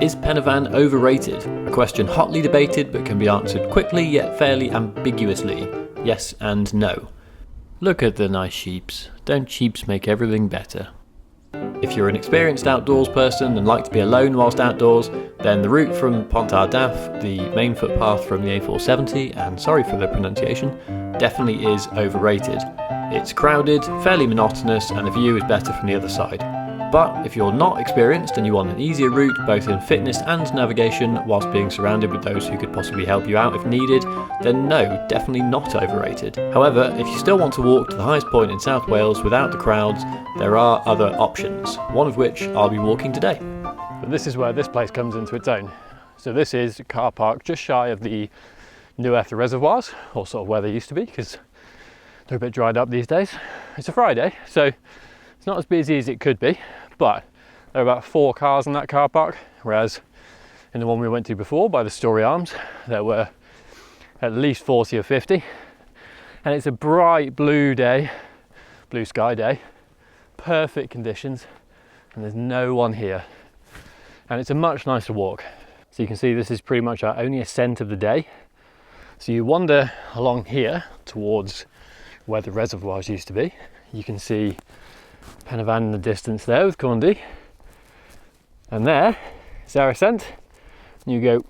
Is Pen y Fan overrated? A question hotly debated but can be answered quickly yet fairly ambiguously. Yes and no. Look at the nice sheeps. Don't sheeps make everything better? If you're an experienced outdoors person and like to be alone whilst outdoors, then the route from Pont d'Arf, the main footpath from the A470, and sorry for the pronunciation, definitely is overrated. It's crowded, fairly monotonous, and the view is better from the other side. But if you're not experienced and you want an easier route both in fitness and navigation whilst being surrounded with those who could possibly help you out if needed, then no, definitely not overrated. However, if you still want to walk to the highest point in South Wales without the crowds, there are other options, one of which I'll be walking today. But this is where this place comes into its own. So this is a car park just shy of the Nueth reservoirs, or sort of where they used to be, because they're a bit dried up these days. It's a Friday, so it's not as busy as it could be, but there are about 4 cars in that car park, whereas in the one we went to before by the Story Arms, there were at least 40 or 50. And it's a bright blue day, blue sky day, perfect conditions, and there's no one here. And it's a much nicer walk. So you can see this is pretty much our only ascent of the day. So you wander along here towards where the reservoirs used to be. You can see Pen y Fan in the distance there with Corndy, and there is our ascent. You go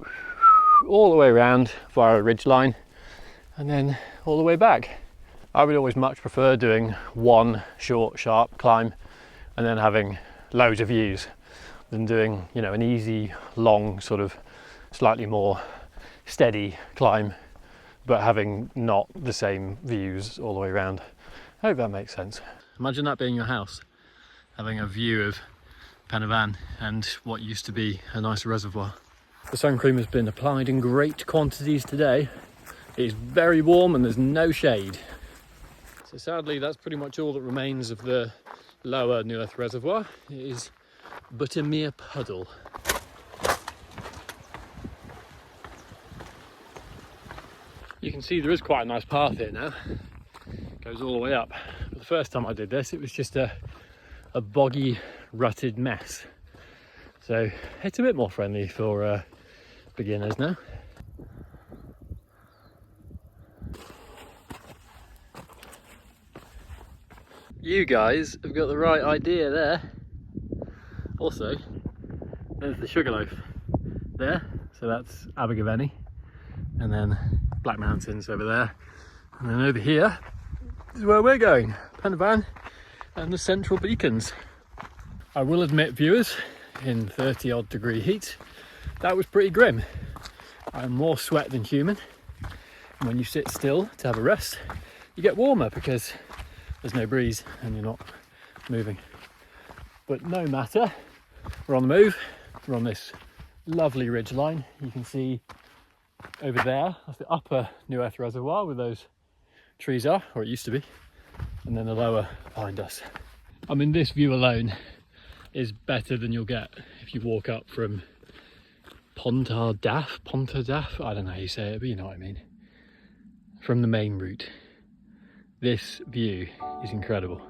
all the way around via a ridge line and then all the way back. I would always much prefer doing one short sharp climb and then having loads of views than doing, you know, an easy long sort of slightly more steady climb but having not the same views all the way around. I hope that makes sense. Imagine that being your house, having a view of Pen y Fan and what used to be a nice reservoir. The sun cream has been applied in great quantities today. It is very warm and there's no shade. So sadly that's pretty much all that remains of the lower Nueth reservoir. It is but a mere puddle. You can see there is quite a nice path here now. It goes all the way up. But the first time I did this, it was just a boggy, rutted mess. So it's a bit more friendly for beginners now. You guys have got the right idea there. Also, there's the Sugarloaf there. So that's Abergavenny. And then Black Mountains over there. And then over here is where we're going, Pen y Fan and the Central Beacons. I will admit, viewers, in 30 odd degree heat, that was pretty grim. I'm more sweat than human. And when you sit still to have a rest, you get warmer because there's no breeze and you're not moving. But no matter, we're on the move. We're on this lovely ridge line. You can see over there, that's the upper Nueth reservoir where those trees are, or it used to be, and then the lower behind us. I mean, this view alone is better than you'll get if you walk up from Pont d'Arf, I don't know how you say it, but you know what I mean. From the main route. This view is incredible.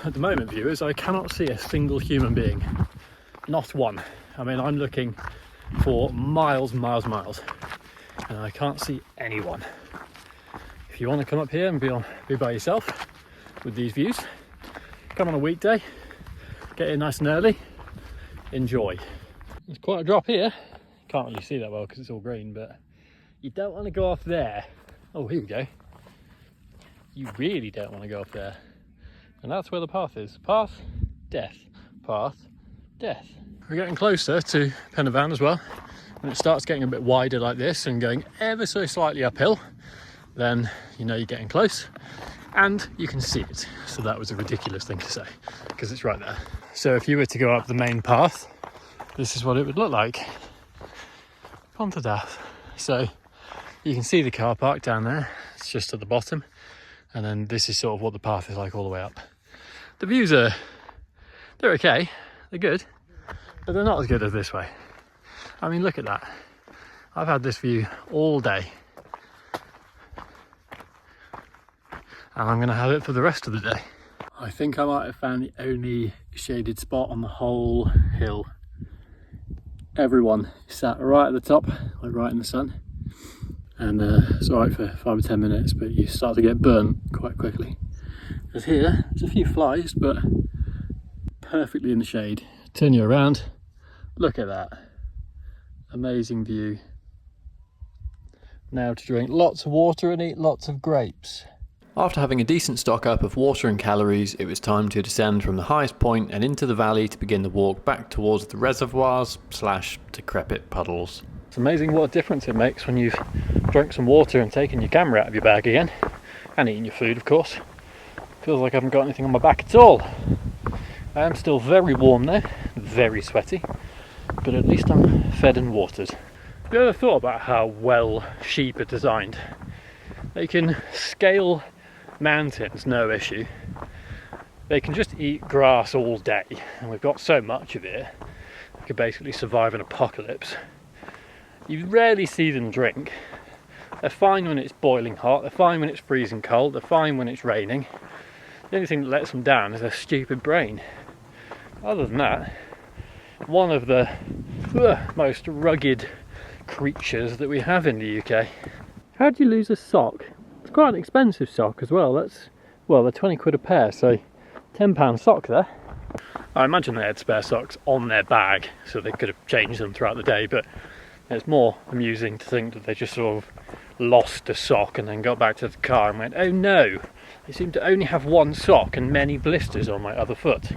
At the moment, viewers, I cannot see a single human being. Not one. I mean, I'm looking for miles, and I can't see anyone. If you want to come up here and be by yourself with these views, come on a weekday, get in nice and early, enjoy. There's quite a drop here. Can't really see that well because it's all green, but you don't want to go off there. Oh, here we go. You really don't want to go up there. And that's where the path is. Path, death. Path, death. We're getting closer to Pen y Fan as well. When it starts getting a bit wider like this and going ever so slightly uphill, then you know you're getting close and you can see it. So that was a ridiculous thing to say because it's right there. So if you were to go up the main path, this is what it would look like. Pont d'Arf. So You can see the car park down there, it's just at the bottom, and then this is sort of what the path is like all the way up. The views they're okay, they're good, but they're not as good as this way. I mean, look at that. I've had this view all day, and I'm going to have it for the rest of the day. I think I might have found the only shaded spot on the whole hill. Everyone sat right at the top, like right in the sun, and it's alright for 5 or 10 minutes, but you start to get burnt quite quickly. Because here, there's a few flies, but perfectly in the shade. Turn you around, look at that. Amazing view. Now to drink lots of water and eat lots of grapes. After having a decent stock up of water and calories, it was time to descend from the highest point and into the valley to begin the walk back towards the reservoirs / decrepit puddles. It's amazing what a difference it makes when you've drunk some water and taken your camera out of your bag again, and eaten your food of course. Feels like I haven't got anything on my back at all. I am still very warm though, very sweaty, but at least I'm fed and watered. Have you ever thought about how well sheep are designed? They can scale mountains, no issue. They can just eat grass all day, and we've got so much of it, we could basically survive an apocalypse. You rarely see them drink. They're fine when it's boiling hot, they're fine when it's freezing cold, they're fine when it's raining. The only thing that lets them down is their stupid brain. Other than that, one of the most rugged creatures that we have in the UK. How do you lose a sock? It's quite an expensive sock as well. They're 20 quid a pair, so £10 sock there. I imagine they had spare socks on their bag, so they could have changed them throughout the day, but it's more amusing to think that they just sort of lost a sock and then got back to the car and went, oh no, I seem to only have one sock and many blisters on my other foot.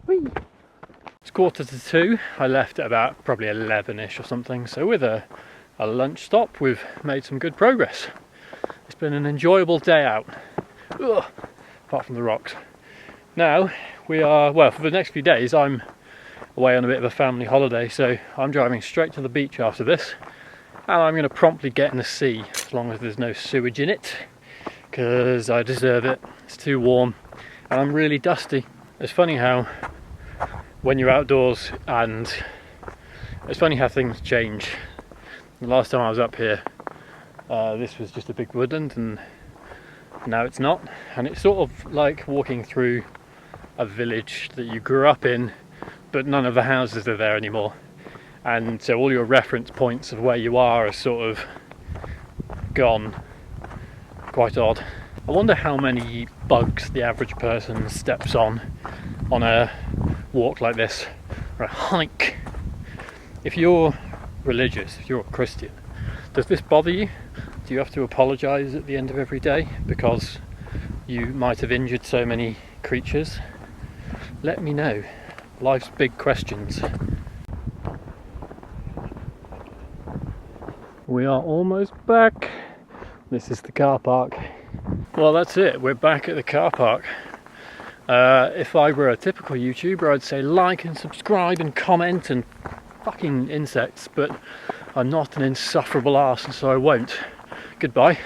Whee! It's 1:45. I left at about probably 11ish or something, so with a lunch stop we've made some good progress. It's been an enjoyable day out. Ugh, apart from the rocks. Now we are, well, for the next few days I'm away on a bit of a family holiday, so I'm driving straight to the beach after this, and I'm going to promptly get in the sea as long as there's no sewage in it, because I deserve it. It's too warm and I'm really dusty. It's funny how when you're outdoors, and it's funny how things change. The last time I was up here, this was just a big woodland, and now it's not, and it's sort of like walking through a village that you grew up in, but none of the houses are there anymore, and so all your reference points of where you are sort of gone. Quite odd. I wonder how many bugs the average person steps on a walk like this, or a hike. If you're religious, if you're a Christian, does this bother you? Do you have to apologise at the end of every day because you might have injured so many creatures? Let me know. Life's big questions. We are almost back. This is the car park. Well, that's it. We're back at the car park. If I were a typical YouTuber, I'd say like and subscribe and comment and fucking insects, but I'm not an insufferable arse, and so I won't. Goodbye.